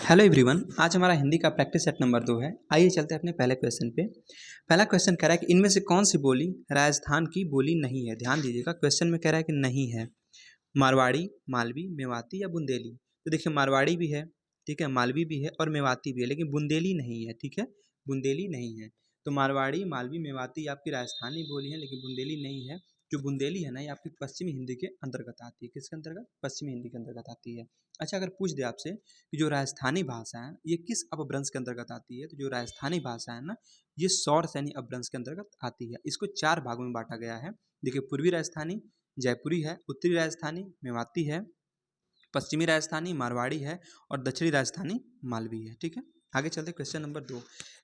Hello everyone. आज हमारा हिंदी का प्रैक्टिस सेट नंबर 2 है। आइए चलते हैं अपने पहले क्वेश्चन पे। पहला क्वेश्चन कह रहा है कि इनमें से कौन सी बोली राजस्थान की बोली नहीं है। ध्यान दीजिएगा, क्वेश्चन में कह रहा है कि नहीं है। मारवाड़ी, मालवी, मेवाती या बुंदेली। तो देखिए, मारवाड़ी भी है, ठीक है, मालवी भी है और मेवाती भी है, लेकिन बुंदेली नहीं है। ठीक है, बुंदेली नहीं है। तो मारवाड़ी, मालवी, मेवाती आपकी राजस्थानी बोली है, लेकिन बुंदेली नहीं है। जो बुंदेली है ना, ये आपकी पश्चिमी हिंदी के अंतर्गत आती है। किसके अंतर्गत? पश्चिमी हिंदी के अंतर्गत आती है। अच्छा, अगर पूछ दे आपसे कि जो राजस्थानी भाषा है ये किस अपभ्रंश के अंतर्गत आती है, तो जो राजस्थानी भाषा है ना, ये सौर सैनी अपभ्रंश के अंतर्गत आती है। इसको 4 भागों में बांटा गया है। देखिए, पूर्वी राजस्थानी जयपुरी है, उत्तरी राजस्थानी मेवाती है, पश्चिमी राजस्थानी मारवाड़ी है और दक्षिणी राजस्थानी मालवी है। ठीक है, आगे चलते क्वेश्चन नंबर 2।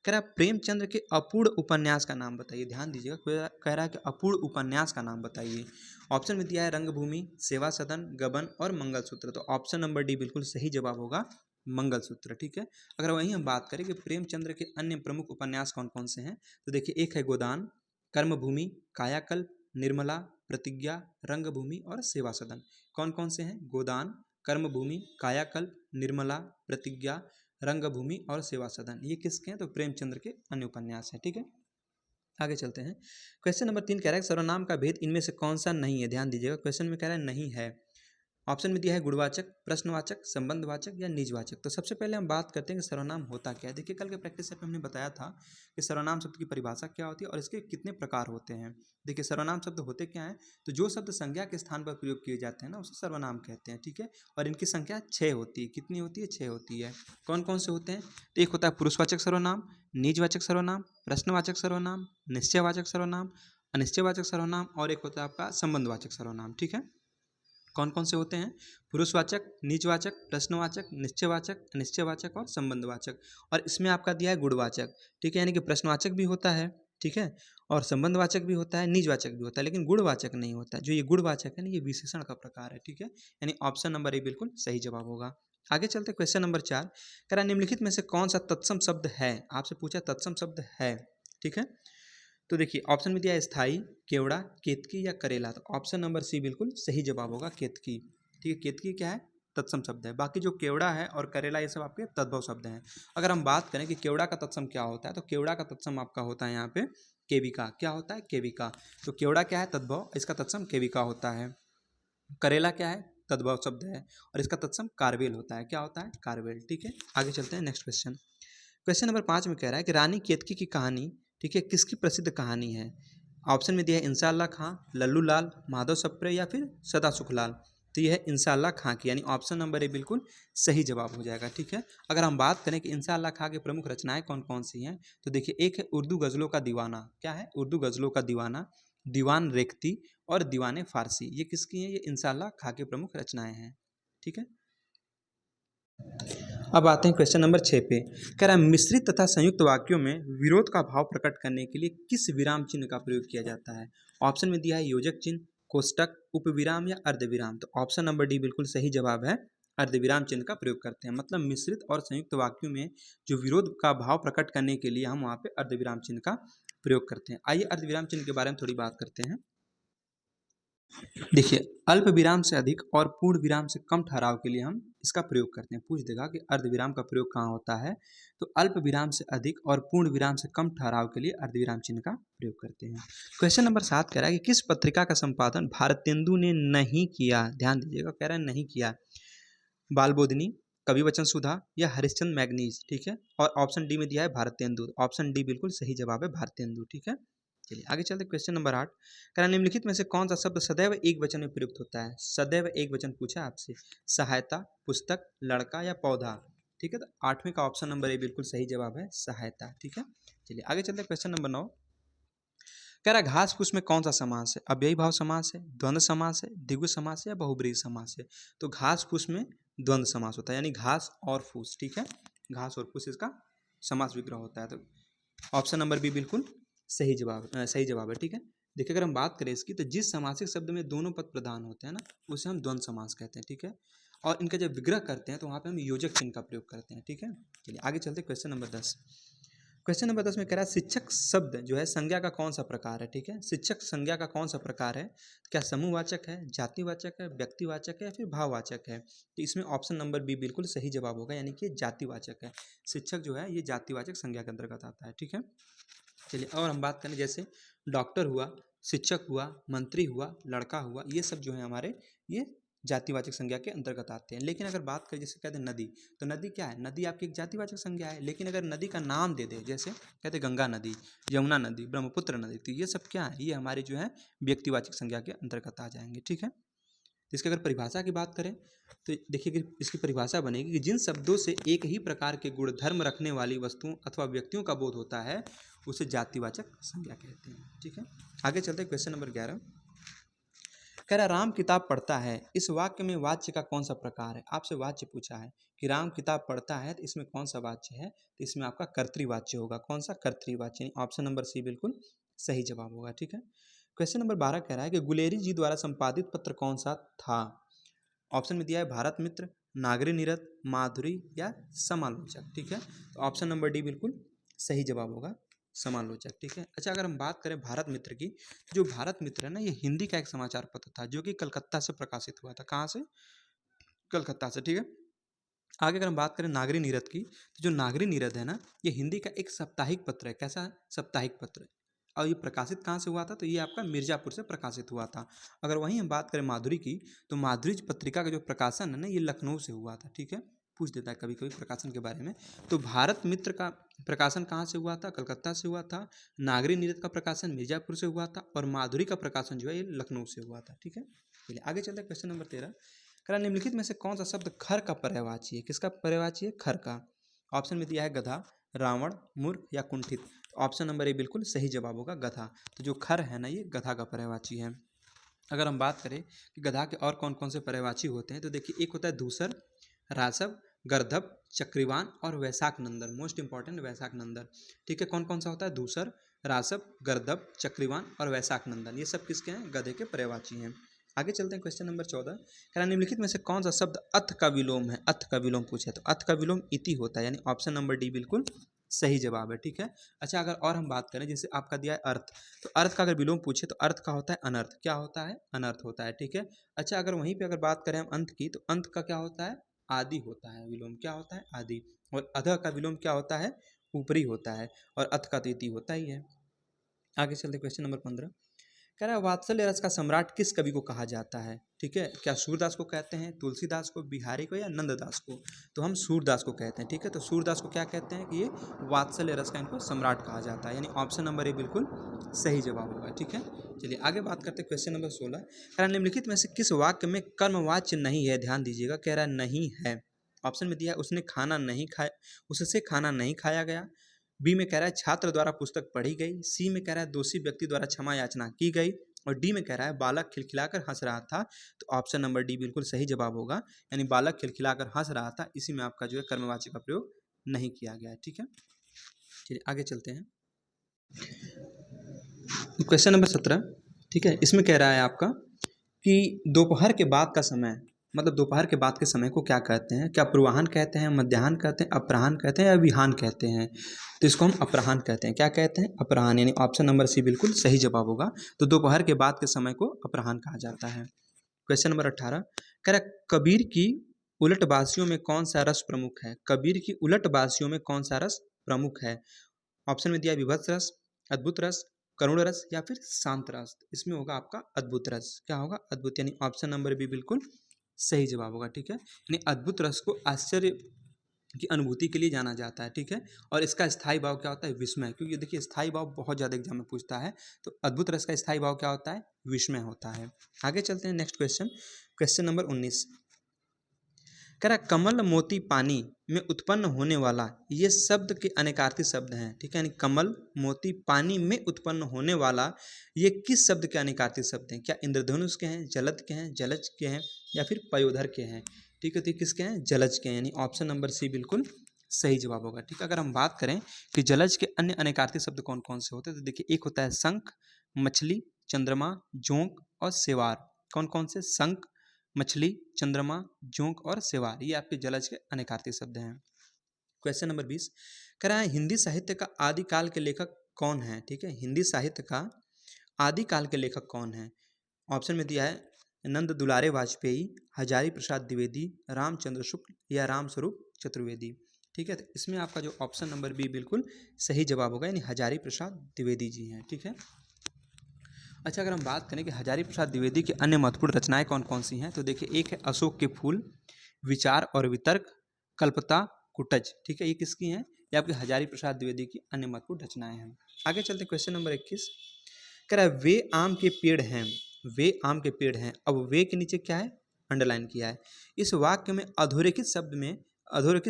कह रहा है प्रेमचंद्र के अपूर्ण उपन्यास का नाम बताइए। ध्यान दीजिएगा, कह रहा है कि अपूर्ण उपन्यास का नाम बताइए। ऑप्शन में दिया है रंगभूमि, सेवा सदन, गबन और मंगलसूत्र। तो ऑप्शन नंबर डी बिल्कुल सही जवाब होगा, मंगलसूत्र। ठीक है, अगर वहीं हम बात करें कि प्रेमचंद्र के अन्य प्रमुख उपन्यास कौन कौन से हैं, तो देखिए, एक है गोदान, कर्मभूमि, कायाकल्प, निर्मला, प्रतिज्ञा, रंगभूमि और सेवा सदन। कौन कौन से हैं? गोदान, कर्मभूमि, कायाकल्प, निर्मला, प्रतिज्ञा, रंगभूमि और सेवा सदन। ये किसके हैं? तो प्रेमचंद्र के अन्य उपन्यास हैं। ठीक है, आगे चलते हैं। क्वेश्चन नंबर 3 कह रहा है सर्वनाम का भेद इनमें से कौन सा नहीं है। ध्यान दीजिएगा, क्वेश्चन में कह रहा है नहीं है। ऑप्शन में दिया है गुणवाचक, प्रश्नवाचक, संबंधवाचक या निजवाचक। तो सबसे पहले हम बात करते हैं कि सर्वनाम होता क्या है। देखिए, कल के प्रैक्टिस सेट में हमने बताया था कि सर्वनाम शब्द की परिभाषा क्या होती है और इसके कितने प्रकार होते हैं। देखिए, सर्वनाम शब्द होते क्या हैं, तो जो शब्द संज्ञा के स्थान पर प्रयोग किए जाते हैं ना, उसे सर्वनाम कहते हैं। ठीक है, और इनकी संख्या 6 होती है। कितनी होती है? 6 होती है। कौन कौन से होते हैं? तो एक होता है पुरुषवाचक सर्वनाम, निजवाचक सर्वनाम, प्रश्नवाचक सर्वनाम, निश्चयवाचक सर्वनाम, अनिश्चयवाचक सर्वनाम और एक होता है आपका संबंधवाचक सर्वनाम। ठीक है, कौन कौन से होते हैं? पुरुषवाचक, निजवाचक, प्रश्नवाचक, निश्चयवाचक, अनिश्चयवाचक और संबंधवाचक। और इसमें आपका दिया है गुणवाचक। ठीक है, यानी कि प्रश्नवाचक भी होता है, ठीक है, और संबंधवाचक भी होता है, निजवाचक भी होता है, लेकिन गुणवाचक नहीं होता। जो ये गुणवाचक है ना, ये विशेषण का प्रकार है। ठीक है, यानी ऑप्शन नंबर ए बिल्कुल सही जवाब होगा। आगे चलते क्वेश्चन नंबर 4। कह रहा निम्नलिखित में से कौन सा तत्सम शब्द है। आपसे पूछा तत्सम शब्द है। ठीक है, तो देखिए, ऑप्शन में दिया है स्थाई, केवड़ा, केतकी या करेला। तो ऑप्शन नंबर सी बिल्कुल सही जवाब होगा, केतकी। ठीक है, केतकी क्या है? तत्सम शब्द है। बाकी जो केवड़ा है और करेला ये सब आपके तद्भव शब्द हैं। अगर हम बात करें कि केवड़ा का तत्सम क्या होता है, तो केवड़ा का तत्सम आपका होता है यहाँ पे केविका। क्या होता है? केविका। तो केवड़ा क्या है? तद्भव, इसका तत्सम केविका होता है। करेला क्या है? तद्भव शब्द है और इसका तत्सम कार्वेल होता है। क्या होता है? कार्वेल। ठीक है, आगे चलते हैं नेक्स्ट क्वेश्चन। क्वेश्चन नंबर 5 में कह रहा है कि रानी केतकी की कहानी, ठीक है, किसकी प्रसिद्ध कहानी है। ऑप्शन में दिया है इंसाअल्लाह खां, लल्लू लाल, माधव सप्रे या फिर सदा सुखलाल। तो यह है इंसाअल्लाह खां की, यानी ऑप्शन नंबर ए बिल्कुल सही जवाब हो जाएगा। ठीक है, अगर हम बात करें कि इंसाअल्लाह खां की प्रमुख रचनाएं कौन कौन सी हैं, तो देखिए, एक है उर्दू गज़लों का दीवाना। क्या है? उर्दू गज़लों का दीवाना, दीवान रेख्ती और दीवाने फारसी। ये किसकी हैं? ये इंसाअल्लाह खां की प्रमुख रचनाएं हैं। ठीक है, अब आते हैं क्वेश्चन नंबर 6 पे। कह रहा है मिश्रित तथा संयुक्त वाक्यों में विरोध का भाव प्रकट करने के लिए किस विराम चिन्ह का प्रयोग किया जाता है। ऑप्शन में दिया है योजक चिन्ह, कोष्टक, उपविराम या अर्धविराम। तो ऑप्शन नंबर डी बिल्कुल सही जवाब है, अर्धविराम चिन्ह का प्रयोग करते हैं। मतलब मिश्रित और संयुक्त वाक्यों में जो विरोध का भाव प्रकट करने के लिए हम वहाँ पे अर्धविराम चिन्ह का प्रयोग करते हैं। आइए अर्धविराम चिन्ह के बारे में थोड़ी बात करते हैं। देखिए, अल्प विराम से अधिक और पूर्ण विराम से कम ठहराव के लिए हम इसका प्रयोग करते हैं। पूछ देगा कि अर्धविराम का प्रयोग कहाँ होता है, तो अल्प विराम से अधिक और पूर्ण विराम से कम ठहराव के लिए अर्धविराम चिन्ह का प्रयोग करते हैं। क्वेश्चन नंबर 7 कह रहा है कि किस पत्रिका का संपादन भारतेंदु ने नहीं किया। ध्यान दीजिएगा, कह रहा है नहीं किया। बालबोधिनी, कवि वचन सुधा या हरिश्चंद्र मैगनीज। ठीक है, और ऑप्शन डी में दिया है भारतेंदु। ऑप्शन डी बिल्कुल सही जवाब है, भारतेंदु। ठीक है, चलिए आगे चलते क्वेश्चन नंबर 8। कह निम्नलिखित में से कौन सा शब्द सदैव एक वचन में प्रयुक्त होता है। सदैव एक वचन पूछा आपसे। सहायता, पुस्तक, लड़का या पौधा। ठीक है, तो 8वें का ऑप्शन नंबर ए बिल्कुल सही जवाब है, सहायता। ठीक है, चलिए आगे चलते क्वेश्चन नंबर 9। कह रहा घास फूस में कौन सा समास है। अव्ययी भाव समास है, द्वंद्व समास है, द्विगु समास है या बहुब्रीहि समास है। तो घास फूस में द्वंद्व समास होता है, यानी घास और फूस। ठीक है, घास और फूस इसका समास विग्रह होता है। तो ऑप्शन नंबर बी बिल्कुल सही जवाब है। ठीक है, देखिए, अगर हम बात करें इसकी, तो जिस समासिक शब्द में दोनों पद प्रधान होते हैं ना, उसे हम द्वंद्व समास कहते हैं। ठीक है, और इनका जब विग्रह करते हैं तो वहाँ पे हम योजक चिन्ह का प्रयोग करते हैं। ठीक है, चलिए आगे चलते क्वेश्चन नंबर 10। क्वेश्चन नंबर 10 में कह रहा है शिक्षक शब्द जो है संज्ञा का कौन सा प्रकार है। ठीक है, शिक्षक संज्ञा का कौन सा प्रकार है? क्या समूहवाचक है, जातिवाचक है, व्यक्तिवाचक है या फिर भाववाचक है? तो इसमें ऑप्शन नंबर बी बिल्कुल सही जवाब होगा, यानी कि जातिवाचक है। शिक्षक जो है ये जातिवाचक संज्ञा के अंतर्गत आता है। ठीक है, चलिए और हम बात करें जैसे डॉक्टर हुआ, शिक्षक हुआ, मंत्री हुआ, लड़का हुआ, ये सब जो है हमारे ये जातिवाचक संज्ञा के अंतर्गत आते हैं। लेकिन अगर बात करें जैसे कहते हैं नदी, तो नदी क्या है? नदी आपकी एक जातिवाचक संज्ञा है। लेकिन अगर नदी का नाम दे दे, जैसे कहते हैं गंगा नदी, यमुना नदी, ब्रह्मपुत्र नदी, तो ये सब क्या है? ये हमारे जो है व्यक्तिवाचक संज्ञा के अंतर्गत आ जाएंगे। ठीक है, तो इसकी अगर परिभाषा की बात करें तो देखिए कि इसकी परिभाषा बनेगी कि जिन शब्दों से एक ही प्रकार के गुणधर्म रखने वाली वस्तुओं अथवा व्यक्तियों का बोध होता है उसे जातिवाचक संज्ञा कहते हैं। ठीक है, आगे चलते हैं क्वेश्चन नंबर 11। कह रहा राम किताब पढ़ता है, इस वाक्य में वाच्य का कौन सा प्रकार है? आपसे वाच्य पूछा है कि राम किताब पढ़ता है, तो इसमें कौन सा वाच्य है? तो इसमें आपका कर्तृवाच्य होगा। कौन सा? कर्तृवाच्य, ऑप्शन नंबर सी बिल्कुल सही जवाब होगा। ठीक है, क्वेश्चन नंबर 12 कह रहा है कि गुलेरी जी द्वारा संपादित पत्र कौन सा था? ऑप्शन में दिया है भारत मित्र, नागरी नीरद, माधुरी या समालोचक। ठीक है, तो ऑप्शन नंबर डी बिल्कुल सही जवाब होगा, समालोचक। ठीक है, अच्छा अगर हम बात करें भारत मित्र की, तो जो भारत मित्र है ना, ये हिंदी का एक समाचार पत्र था जो कि कलकत्ता से प्रकाशित हुआ था। कहाँ से? कलकत्ता से। ठीक है, आगे अगर हम बात करें नागरी नीरद की, तो जो नागरी नीरद है ना, ये हिंदी का एक साप्ताहिक पत्र है। कैसा है? साप्ताहिक पत्र है। और ये प्रकाशित कहाँ से हुआ था? तो ये आपका मिर्जापुर से प्रकाशित हुआ था। अगर वहीं हम बात करें माधुरी की, तो माधुरी पत्रिका का जो प्रकाशन है ना, ये लखनऊ से हुआ था। ठीक है, पूछ देता है कभी कभी प्रकाशन के बारे में। तो भारत मित्र का प्रकाशन कहाँ से हुआ था? कलकत्ता से हुआ था। नागरी नीरद का प्रकाशन मिर्जापुर से हुआ था और माधुरी का प्रकाशन जो है ये लखनऊ से हुआ था। ठीक है, चलिए आगे चलते हैं क्वेश्चन नंबर 13। कह निम्नलिखित में से कौन सा शब्द खर का पर्यायवाची है? किसका पर्यायवाची है? खर का। ऑप्शन में दिया है गधा, रावण, मूर्ख या कुंठित। ऑप्शन नंबर ए बिल्कुल सही जवाब होगा, गधा। तो जो खर है ना, ये गधा का पर्यायवाची है। अगर हम बात करें कि गधा के और कौन कौन से पर्यायवाची होते हैं, तो देखिए एक होता है दूसर, रासव, गर्दभ, चक्रीवान और वैशाख नंदन। मोस्ट इंपॉर्टेंट वैशाख नंदन। ठीक है, कौन कौन सा होता है? दूसर, रासव, गर्दभ, चक्रीवान और वैशाख नंदन। ये सब किसके हैं? गधे के पर्यायवाची हैं। आगे चलते हैं क्वेश्चन नंबर 14। कह रहा निम्नलिखित में से कौन सा शब्द अथ का विलोम है? अथ का विलोम पूछे तो अथ का विलोम इति होता है, यानी ऑप्शन नंबर डी बिल्कुल सही जवाब है। ठीक है, अच्छा अगर और हम बात करें, जैसे आपका दिया है अर्थ, तो अर्थ का अगर विलोम पूछे तो अर्थ का होता है अनर्थ। क्या होता है? अनर्थ होता है। ठीक है, अच्छा अगर वहीं पे अगर बात करें हम अंत की, तो अंत का क्या होता है? आदि होता है। विलोम क्या होता है? आदि। और अध का विलोम क्या होता है? ऊपरी होता है। और अथ का तो इति होता ही है। आगे चलते क्वेश्चन नंबर 15। कह रहा है वात्सल्य रस का सम्राट किस कवि को कहा जाता है? ठीक है, क्या सूरदास को कहते हैं, तुलसीदास को, बिहारी को या नंददास को? तो हम सूरदास को कहते हैं। ठीक है, तो सूरदास को क्या कहते हैं कि ये वात्सल्य रस का इनको सम्राट कहा जाता है, यानी ऑप्शन नंबर ए बिल्कुल सही जवाब होगा। ठीक है, चलिए आगे बात करते हैं क्वेश्चन नंबर 16। कह रहा है निम्नलिखित में से किस वाक्य में कर्मवाच्य नहीं है? ध्यान दीजिएगा, कह रहा है नहीं है। ऑप्शन में दिया है उसने खाना नहीं खाया, उससे खाना नहीं खाया गया। बी में कह रहा है छात्र द्वारा पुस्तक पढ़ी गई। सी में कह रहा है दोषी व्यक्ति द्वारा क्षमा याचना की गई। और डी में कह रहा है बालक खिलखिलाकर हंस रहा था। तो ऑप्शन नंबर डी बिल्कुल सही जवाब होगा, यानी बालक खिलखिलाकर हंस रहा था, इसी में आपका जो है कर्मवाची का प्रयोग नहीं किया गया है। ठीक है, चलिए आगे चलते हैं क्वेश्चन नंबर 17। ठीक है, इसमें कह रहा है आपका कि दोपहर के बाद का समय, मतलब दोपहर के बाद के समय को क्या कहते हैं? क्या पूर्वाह्न कहते हैं, मध्याह्न कहते हैं, अपराह्न कहते हैं या विहान कहते हैं? तो इसको हम अपराह्न कहते हैं। क्या कहते हैं? अपराह्न, यानी ऑप्शन नंबर सी बिल्कुल सही जवाब होगा। तो दोपहर के बाद के समय को अपराह्न कहा जाता है। क्वेश्चन नंबर 18 कह रहा कबीर की उलटबाजियों में कौन सा रस प्रमुख है? कबीर की उलटबाजियों में कौन सा रस प्रमुख है? ऑप्शन में दिया विभत्स रस, अद्भुत रस, करुण रस या फिर शांत रस। इसमें होगा आपका अद्भुत रस। क्या होगा? अद्भुत, यानी ऑप्शन नंबर बी बिल्कुल सही जवाब होगा। ठीक है, यानी अद्भुत रस को आश्चर्य की अनुभूति के लिए जाना जाता है। ठीक है, और इसका स्थायी भाव क्या होता है? विस्मय। क्योंकि देखिए स्थायी भाव बहुत ज़्यादा एग्जाम में पूछता है, तो अद्भुत रस का स्थायी भाव क्या होता है? विस्मय होता है। आगे चलते हैं नेक्स्ट क्वेश्चन, क्वेश्चन नंबर 19। कह रहा कमल मोती पानी में उत्पन्न होने वाला, ये शब्द के अनेकार्थी शब्द हैं। ठीक है, यानी कमल मोती पानी में उत्पन्न होने वाला, ये किस शब्द के अनेकार्थी शब्द हैं? क्या इंद्रधनुष के हैं, जलद के हैं, जलज के हैं या फिर पयोधर के हैं? ठीक है, तो किसके हैं? जलज के हैं, यानी ऑप्शन नंबर सी बिल्कुल सही जवाब होगा। ठीक है, अगर हम बात करें कि जलज के अन्य अनेकार्थी शब्द कौन कौन से होते हैं, तो देखिए एक होता है शंख, मछली, चंद्रमा, जोंक और सेवार। कौन कौन से? शंख, मछली, चंद्रमा, जोंक और सेवार, ये आपके जलज के अनेकार्थी शब्द हैं। क्वेश्चन नंबर 20 कह रहा है हिंदी साहित्य का आदिकाल के लेखक कौन है। ठीक है, हिंदी साहित्य का आदिकाल के लेखक कौन है। ऑप्शन में दिया है नंद दुलारे वाजपेयी, हजारी प्रसाद द्विवेदी, रामचंद्र शुक्ल या रामस्वरूप चतुर्वेदी। ठीक है, तो इसमें आपका जो ऑप्शन नंबर बी बिल्कुल सही जवाब होगा, यानी हजारी प्रसाद द्विवेदी जी हैं। ठीक है, अच्छा अगर हम बात करें कि हजारी प्रसाद द्विवेदी की अन्य महत्वपूर्ण रचनाएं कौन कौन सी हैं, तो देखिए एक है अशोक के फूल, विचार और वितर्क, कल्पता, कुटज। ठीक है, ये किसकी हैं, ये आपके हजारी प्रसाद द्विवेदी की अन्य महत्वपूर्ण रचनाएं हैं। आगे चलते क्वेश्चन नंबर 21 कह रहा है वे आम के पेड़ हैं, वे आम के पेड़ हैं। अब वे के नीचे क्या है, अंडरलाइन किया है। इस वाक्य में अधोरेखित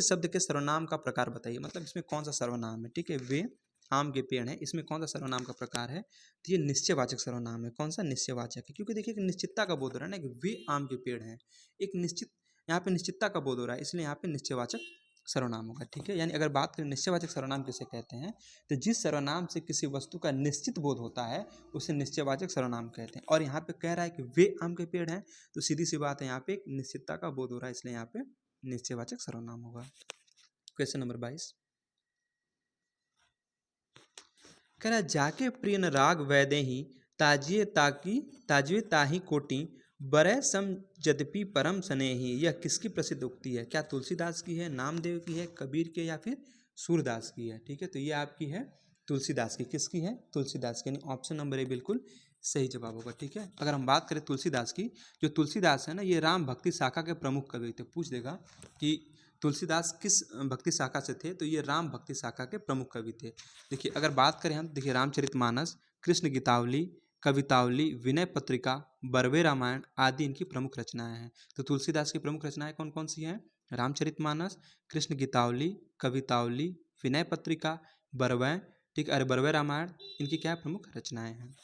शब्द के सर्वनाम का प्रकार बताइए, मतलब इसमें कौन सा सर्वनाम है। ठीक है, वे आम के पेड़ हैं, इसमें कौन सा सर्वनाम का प्रकार है, तो ये निश्चयवाचक सर्वनाम है। कौन सा, निश्चयवाचक है, क्योंकि देखिए निश्चितता का बोध हो रहा है ना कि वे आम के पेड़ हैं, एक निश्चित यहाँ पे निश्चितता का बोध हो रहा है, इसलिए यहाँ पे निश्चयवाचक सर्वनाम होगा। ठीक है, यानी अगर बात करें निश्चयवाचक सर्वनाम किसे कहते हैं, तो जिस सर्वनाम से किसी वस्तु का निश्चित बोध होता है उसे निश्चयवाचक सर्वनाम कहते हैं। और यहाँ पे कह रहा है कि वे आम के पेड़ हैं, तो सीधी सी बात है यहाँ पे एक निश्चितता का बोध हो रहा है, इसलिए यहाँ पे निश्चयवाचक सर्वनाम होगा। क्वेश्चन नंबर 22 कह रहा है जाके प्रियन राग वैदे ही ताजिए ताही कोटि बरय सम यद्यपि परम स्नेही। यह किसकी प्रसिद्ध उक्ति है, क्या तुलसीदास की है, नामदेव की है, कबीर की या फिर सूरदास की है। ठीक है, तो ये आपकी है तुलसीदास की, किसकी है, तुलसीदास की, यानी ऑप्शन नंबर ए बिल्कुल सही जवाब होगा। ठीक है, अगर हम बात करें तुलसीदास की, जो तुलसीदास है ना ये राम भक्ति शाखा के प्रमुख कवि थे। पूछ देगा कि तुलसीदास किस भक्ति शाखा से थे, तो ये राम भक्ति शाखा के प्रमुख कवि थे। देखिए अगर बात करें हम, देखिए रामचरितमानस, कृष्ण गीतावली, कवितावली, विनय पत्रिका, बरवे रामायण आदि इनकी प्रमुख रचनाएं हैं। तो तुलसीदास की प्रमुख रचनाएं कौन कौन सी हैं, रामचरितमानस, कृष्ण गीतावली, कवितावली, विनय पत्रिका, बरवै, ठीक है, अरे बरवे रामायण, इनकी क्या प्रमुख रचनाएं हैं।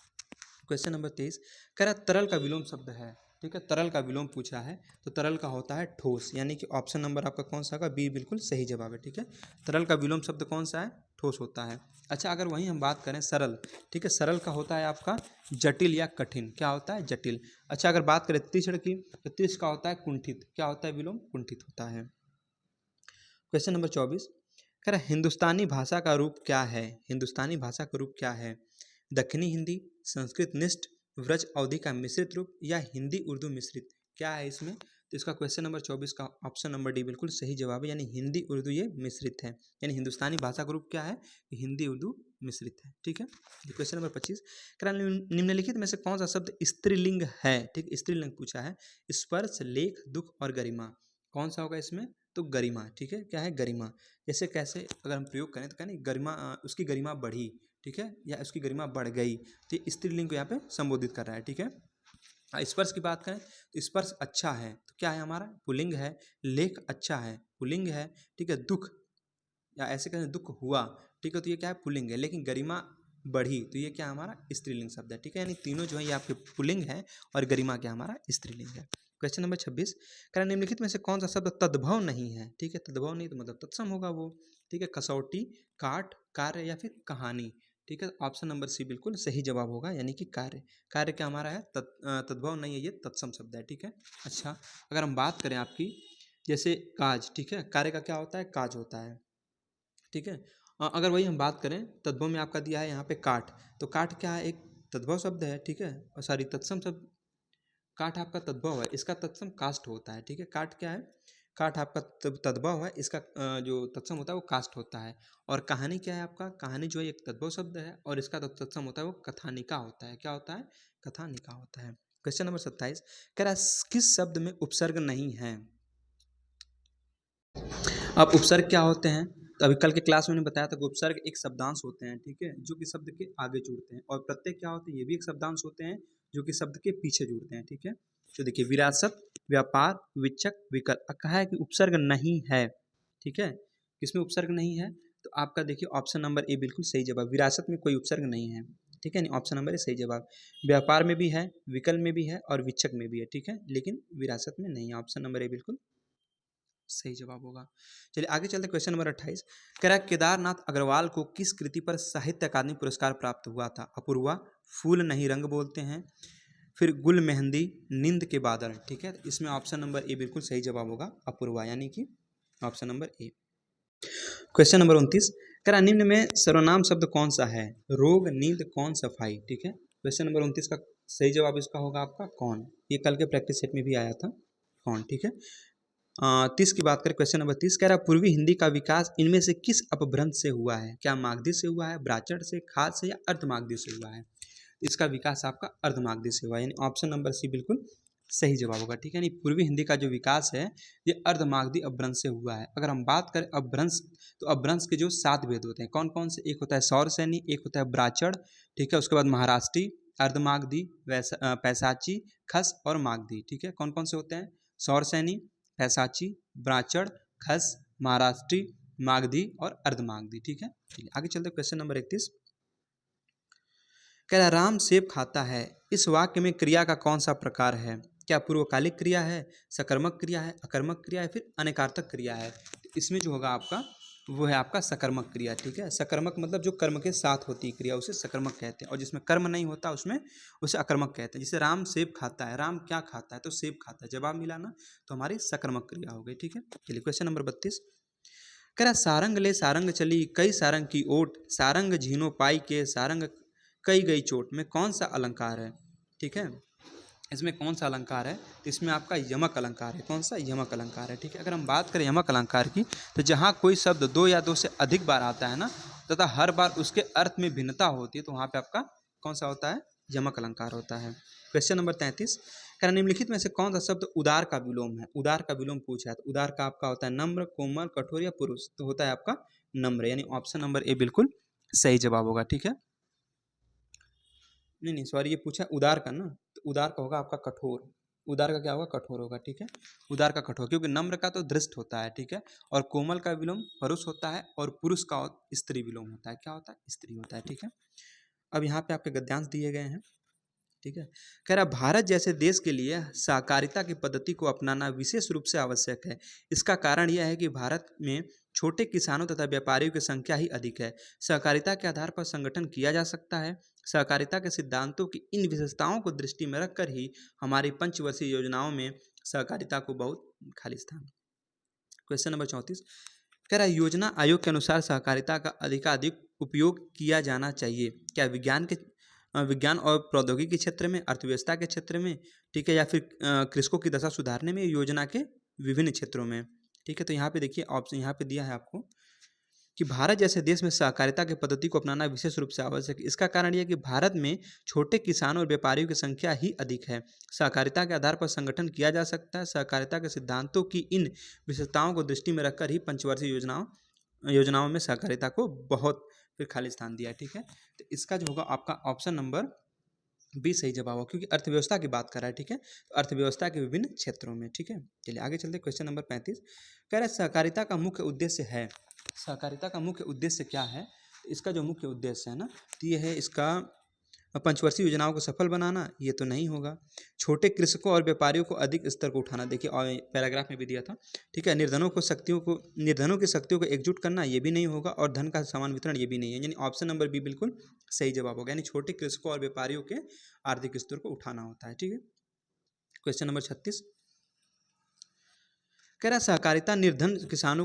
क्वेश्चन नंबर 23 कह रहा तरल का विलोम शब्द है। ठीक है, तरल का विलोम पूछा है, तो तरल का होता है ठोस, यानी कि ऑप्शन नंबर आपका कौन सा होगा, बी बिल्कुल सही जवाब है। ठीक है, तरल का विलोम शब्द कौन सा है, ठोस होता है। अच्छा अगर वहीं हम बात करें सरल, ठीक है, सरल का होता है आपका जटिल या कठिन, क्या होता है, जटिल। अच्छा अगर बात करें तीक्ष्ण की, तो तीक्ष्ण का होता है कुंठित, क्या होता है, विलोम कुंठित होता है। क्वेश्चन नंबर 24 कह रहा हिंदुस्तानी भाषा का रूप क्या है, हिंदुस्तानी भाषा का रूप क्या है, दक्षिणी हिंदी, संस्कृत निष्ठ, व्रज अवधि का मिश्रित रूप या हिंदी उर्दू मिश्रित, क्या है इसमें, तो इसका क्वेश्चन नंबर 24 का ऑप्शन नंबर डी बिल्कुल सही जवाब है, यानी हिंदी उर्दू ये मिश्रित है, यानी हिंदुस्तानी भाषा का रूप क्या है, हिंदी उर्दू मिश्रित है। ठीक है, क्वेश्चन नंबर 25 कह रहा निम्नलिखित में से कौन सा शब्द स्त्रीलिंग है। ठीक, स्त्रीलिंग पूछा है, स्पर्श, लेख, दुख और गरिमा, कौन सा होगा इसमें, तो गरिमा। ठीक है, क्या है, गरिमा। जैसे कैसे अगर हम प्रयोग करें तो क्या नहीं, गरिमा उसकी गरिमा बढ़ी, ठीक है, या उसकी गरिमा बढ़ गई, तो ये स्त्रीलिंग को यहाँ पे संबोधित कर रहा है। ठीक है, स्पर्श की बात करें तो स्पर्श अच्छा है, तो क्या है हमारा, पुल्लिंग है। लेख अच्छा है, पुल्लिंग है। ठीक है, दुख या ऐसे कहें दुख हुआ, ठीक है, तो ये क्या है, पुल्लिंग है। लेकिन गरिमा बढ़ी, तो ये क्या हमारा स्त्रीलिंग शब्द है। ठीक है, यानी तीनों जो है ये आपके पुल्लिंग है और गरिमा क्या हमारा स्त्रीलिंग है। क्वेश्चन नंबर 26 कह रहा निम्नलिखित में से कौन सा शब्द तद्भव नहीं है। ठीक है, तद्भव नहीं तो मतलब तत्सम होगा वो। ठीक है, कसौटी, काट, कार्य या फिर कहानी। ठीक है, ऑप्शन नंबर सी बिल्कुल सही जवाब होगा, यानी कि कार्य। कार्य क्या हमारा है, तद्भव नहीं है, ये तत्सम शब्द है। ठीक है, अच्छा अगर हम बात करें आपकी जैसे काज, ठीक है, कार्य का क्या होता है, काज होता है। ठीक है, अगर वही हम बात करें तद्भव में आपका दिया है यहाँ पे काठ, तो काठ क्या है, एक तद्भव शब्द है। ठीक है, और सॉरी तत्सम शब्द, काठ आपका तद्भव है, इसका तत्सम काष्ठ होता है। ठीक है, काठ क्या है, काठ आपका तद्भव है, इसका जो तत्सम होता है वो काष्ठ होता है। और कहानी क्या है आपका, कहानी जो है एक तद्भव शब्द है और इसका तत्सम होता है वो कथानिका होता है। क्या होता है, कथानिका होता है। क्वेश्चन नंबर 27 कह रहा है किस शब्द में उपसर्ग नहीं है। अब उपसर्ग क्या होते हैं, तो अभी कल के क्लास में मैंने बताया था कि उपसर्ग एक शब्दांश होते हैं। ठीक है, जो कि शब्द के आगे जुड़ते हैं, और प्रत्यय क्या होते हैं, ये भी एक शब्दांश होते हैं जो कि शब्द के पीछे जुड़ते हैं। ठीक है, तो देखिए विरासत, व्यापार, विचक, विकल्प, कहा है कि उपसर्ग नहीं है। ठीक है, किसमें उपसर्ग नहीं है, तो आपका देखिए ऑप्शन नंबर ए बिल्कुल सही जवाब, विरासत में कोई उपसर्ग नहीं है। ठीक है, ऑप्शन नंबर ए सही जवाब। व्यापार में भी है, विकल्प में भी है और विचक में भी है। ठीक है, लेकिन विरासत में नहीं है, ऑप्शन नंबर ए बिल्कुल सही जवाब होगा। चलिए आगे चलते, क्वेश्चन नंबर 28 कह रहा है केदारनाथ अग्रवाल को किस कृति पर साहित्य अकादमी पुरस्कार प्राप्त हुआ था। अपूर्वा, फूल नहीं रंग बोलते हैं, फिर गुल मेहंदी, नींद के बादल। ठीक है, इसमें ऑप्शन नंबर ए बिल्कुल सही जवाब होगा, अपूर्वा, यानी कि option number A. Question number 29, कह रहा निम्न में सर्वनाम शब्द कौन सा है? रोग, नींद, कौन, सफाई। ठीक है, क्वेश्चन नंबर 29 का सही जवाब इसका होगा आपका कौन। ये कल के प्रैक्टिस सेट में भी आया था, कौन। ठीक है, 30 की बात करें, क्वेश्चन नंबर 30 कह रहा पूर्वी हिंदी का विकास इनमें से किस अपभ्रंश से हुआ है? क्या मागधी से हुआ है, ब्राचट से, खाद से, या अर्धमागधी से हुआ है? इसका विकास आपका अर्धमागधी से हुआ है, यानी ऑप्शन नंबर सी बिल्कुल सही जवाब होगा। ठीक है, यानी पूर्वी हिंदी का जो विकास है ये अर्धमागधी अपभ्रंश से हुआ है। अगर हम बात करें अपभ्रंश, तो अपभ्रंश के जो 7 भेद होते हैं कौन कौन से? एक होता है सौरसैनी, एक होता है ब्राचड़, ठीक है, उसके बाद महाराष्ट्री, अर्धमागधी, पैसाची, खस और मागधी। ठीक है, कौन कौन से होते हैं? सौरसैनी, पैसाची, ब्राचड़, खस, महाराष्ट्री, मागधी और अर्धमागधी। ठीक है, आगे चलते क्वेश्चन नंबर 31, कह रहा राम सेब खाता है, इस वाक्य में क्रिया का कौन सा प्रकार है? क्या पूर्वकालिक क्रिया है, सकर्मक क्रिया है, अकर्मक क्रिया है, फिर अनेकार्थक क्रिया है? तो इसमें जो होगा आपका वो है आपका सकर्मक क्रिया। ठीक है, सकर्मक मतलब जो कर्म के साथ होती है क्रिया उसे सकर्मक कहते हैं, और जिसमें कर्म नहीं होता उसमें उसे अकर्मक कहते हैं। जैसे राम सेब खाता है, राम क्या खाता है? तो सेब खाता है, जवाब मिला ना, तो हमारी सकर्मक क्रिया हो गई। ठीक है, चलिए क्वेश्चन नंबर 32, कह रहा सारंग ले सारंग चली कई सारंग की ओट, सारंग झीनो पाई के सारंग कई गई चोट में कौन सा अलंकार है? ठीक है, इसमें कौन सा अलंकार है? तो इसमें आपका यमक अलंकार है। कौन सा? यमक अलंकार है। ठीक है, अगर हम बात करें यमक अलंकार की, तो जहाँ कोई शब्द 2 या 2 से अधिक बार आता है ना, तथा हर बार उसके अर्थ में भिन्नता होती है, तो वहाँ पे आपका कौन सा होता है? यमक अलंकार होता है। क्वेश्चन नंबर 33, कह निम्नलिखित में से कौन सा शब्द उदार का विलोम है? उदार का विलोम पूछा है, तो उदार का आपका होता है नम्र, कोमल, कठोर या पुरुष। तो होता है आपका नम्र, यानी ऑप्शन नंबर ए बिल्कुल सही जवाब होगा। ठीक है, नहीं सॉरी, ये पूछा उदार का ना, तो उदार का होगा आपका कठोर। उदार का क्या होगा? कठोर होगा। ठीक है, उदार का कठोर, क्योंकि नम्र का तो दृष्ट होता है। ठीक है, और कोमल का विलोम परुष होता है, और पुरुष का स्त्री विलोम होता है। क्या होता है? स्त्री होता है। ठीक है, अब यहाँ पे आपके गद्यांश दिए गए हैं। ठीक है, कह रहा भारत जैसे देश के लिए सहकारिता की पद्धति को अपनाना विशेष रूप से आवश्यक है। इसका कारण यह है कि भारत में छोटे किसानों तथा व्यापारियों की संख्या ही अधिक है। सहकारिता के आधार पर संगठन किया जा सकता है। सहकारिता के सिद्धांतों की इन विशेषताओं को दृष्टि में रखकर ही हमारी पंचवर्षीय योजनाओं में सहकारिता को बहुत खाली स्थान। क्वेश्चन नंबर 34, कह रहा योजना आयोग के अनुसार सहकारिता का अधिकाधिक उपयोग किया जाना चाहिए। क्या विज्ञान और प्रौद्योगिकी के क्षेत्र में, अर्थव्यवस्था के क्षेत्र में, ठीक है, या फिर कृषकों की दशा सुधारने में, योजना के विभिन्न क्षेत्रों में? ठीक है, तो यहाँ पे देखिए ऑप्शन यहाँ पे दिया है आपको कि भारत जैसे देश में सहकारिता की पद्धति को अपनाना विशेष रूप से आवश्यक है। इसका कारण यह है कि भारत में छोटे किसानों और व्यापारियों की संख्या ही अधिक है। सहकारिता के आधार पर संगठन किया जा सकता है। सहकारिता के सिद्धांतों की इन विशेषताओं को दृष्टि में रखकर ही पंचवर्षीय योजनाओं में सहकारिता को बहुत फिर खाली स्थान दिया है। ठीक है, तो इसका जो होगा आपका ऑप्शन नंबर बी सही जवाब होगा, क्योंकि अर्थव्यवस्था की बात कर रहा है। ठीक है, तो अर्थव्यवस्था के विभिन्न क्षेत्रों में। ठीक है, चलिए आगे चलते क्वेश्चन नंबर 35, कह रहा है सहकारिता का मुख्य उद्देश्य है। सहकारिता का मुख्य उद्देश्य क्या है? तो इसका जो मुख्य उद्देश्य है ना, तो ये है इसका पंचवर्षीय योजनाओं को सफल बनाना। ये तो नहीं होगा। छोटे कृषकों और व्यापारियों को अधिक स्तर को उठाना, देखिए और पैराग्राफ में भी दिया था। ठीक है, निर्धनों की शक्तियों को एकजुट करना, ये भी नहीं होगा, और धन का समान वितरण, ये भी नहीं है, यानी ऑप्शन नंबर बी बिल्कुल सही जवाब होगा, यानी छोटे कृषकों और व्यापारियों के आर्थिक स्तर को उठाना होता है। ठीक है, क्वेश्चन नंबर 36, कह रहा सहकारिता निर्धन किसानों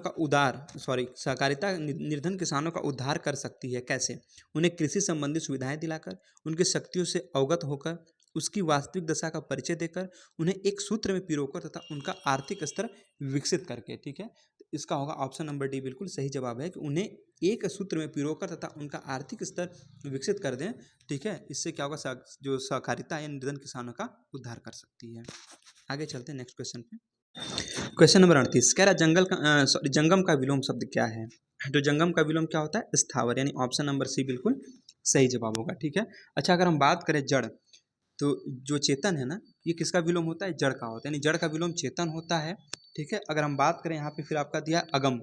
का उद्धार कर सकती है। कैसे? उन्हें कृषि संबंधी सुविधाएं दिलाकर, उनकी शक्तियों से अवगत होकर, उसकी वास्तविक दशा का परिचय देकर, उन्हें एक सूत्र में पिरोकर तथा उनका आर्थिक स्तर विकसित करके। ठीक है, तो इसका होगा ऑप्शन नंबर डी बिल्कुल सही जवाब है कि उन्हें एक सूत्र में पिरोकर तथा उनका आर्थिक स्तर विकसित कर दें। ठीक है, इससे क्या होगा? जो सहकारिता है निर्धन किसानों का उद्धार कर सकती है। आगे चलते हैं नेक्स्ट क्वेश्चन पे। क्वेश्चन नंबर 38, कह रहा जंगम का विलोम शब्द क्या है? तो जंगम का विलोम क्या होता है? स्थावर, यानी ऑप्शन नंबर सी बिल्कुल सही जवाब होगा। ठीक है, अच्छा अगर हम बात करें जड़, तो जो चेतन है ना, ये किसका विलोम होता है? जड़ का होता है, यानी जड़ का विलोम चेतन होता है। ठीक है, अगर हम बात करें यहाँ पे फिर आपका दिया अगम।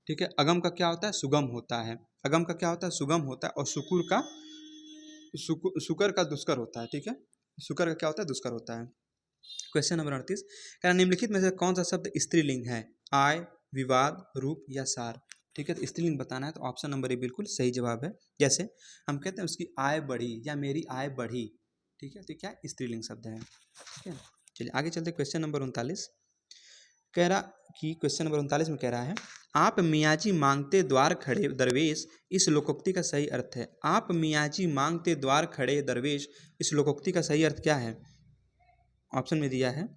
ठीक है, अगम का क्या होता है? सुगम होता है। अगम का क्या होता है? सुगम होता है। और सुकर का दुष्कर होता है। ठीक है, सुकर का क्या होता है? दुष्कर होता है। क्वेश्चन नंबर 38, क्या निम्नलिखित में से कौन सा शब्द स्त्रीलिंग है? आय, विवाद, रूप या सार? ठीक है, तो स्त्रीलिंग बताना है, तो ऑप्शन नंबर ए बिल्कुल सही जवाब है। जैसे हम कहते हैं उसकी आय बढ़ी या मेरी आय बढ़ी। ठीक है, तो क्या स्त्रीलिंग शब्द है। ठीक है, चलिए आगे चलते क्वेश्चन नंबर 39, कह रहा कि क्वेश्चन नंबर 39 में कह रहा है, आप मियाँजी मांगते द्वार खड़े दरवेश, इस लोकोक्ति का सही अर्थ है। आप मियाँजी मांगते द्वार खड़े दरवेश, इस लोकोक्ति का सही अर्थ क्या है? ऑप्शन में दिया है,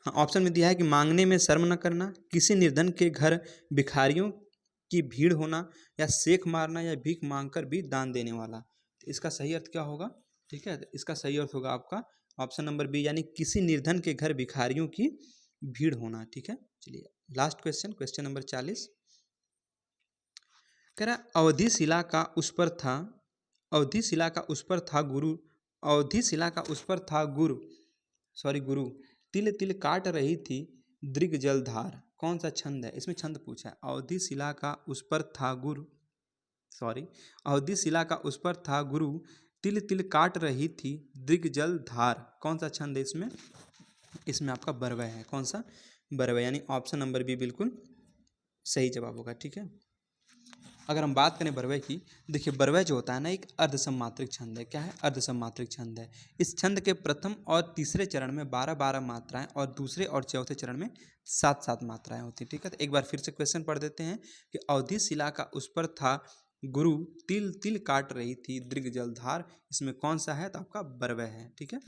हाँ ऑप्शन में दिया है कि मांगने में शर्म न करना, किसी निर्धन के घर भिखारियों की भीड़ होना, या सेख मारना, या भीख मांगकर भी दान देने वाला। तो इसका सही अर्थ क्या होगा? ठीक है, तो इसका सही अर्थ होगा आपका ऑप्शन नंबर बी, यानी किसी निर्धन के घर भिखारियों की भीड़ होना। ठीक है, चलिए लास्ट क्वेश्चन, क्वेश्चन नंबर 40 कह रहा, अवधि शिला का उस पर था, अवधि शिला का उस पर था गुरु, अवधि शिला का उस पर था गुरु, तिल तिल काट रही थी दृग जलधार। कौन सा छंद है? इसमें छंद पूछा है। अवधि शिला का उस पर था अवधि शिला का उस पर था गुरु, तिल तिल काट रही थी दृग जलधार। कौन सा छंद है इसमें? इसमें आपका बरवय है। कौन सा? बरवय, यानी ऑप्शन नंबर बी बिल्कुल सही जवाब होगा। ठीक है, अगर हम बात करें बरवय की, देखिए बरवय जो होता है ना, एक अर्धसम्मात्रिक छंद है। क्या है? अर्धसम्मात्रिक छंद है। इस छंद के प्रथम और तीसरे चरण में 12-12 मात्राएं, और दूसरे और चौथे चरण में 7-7 मात्राएं होती हैं। ठीक है, तो एक बार फिर से क्वेश्चन पढ़ देते हैं कि अवधि शिला का उस पर था गुरु, तिल तिल काट रही थी दृग जलधार। इसमें कौन सा है? तो आपका बरवय है। ठीक है,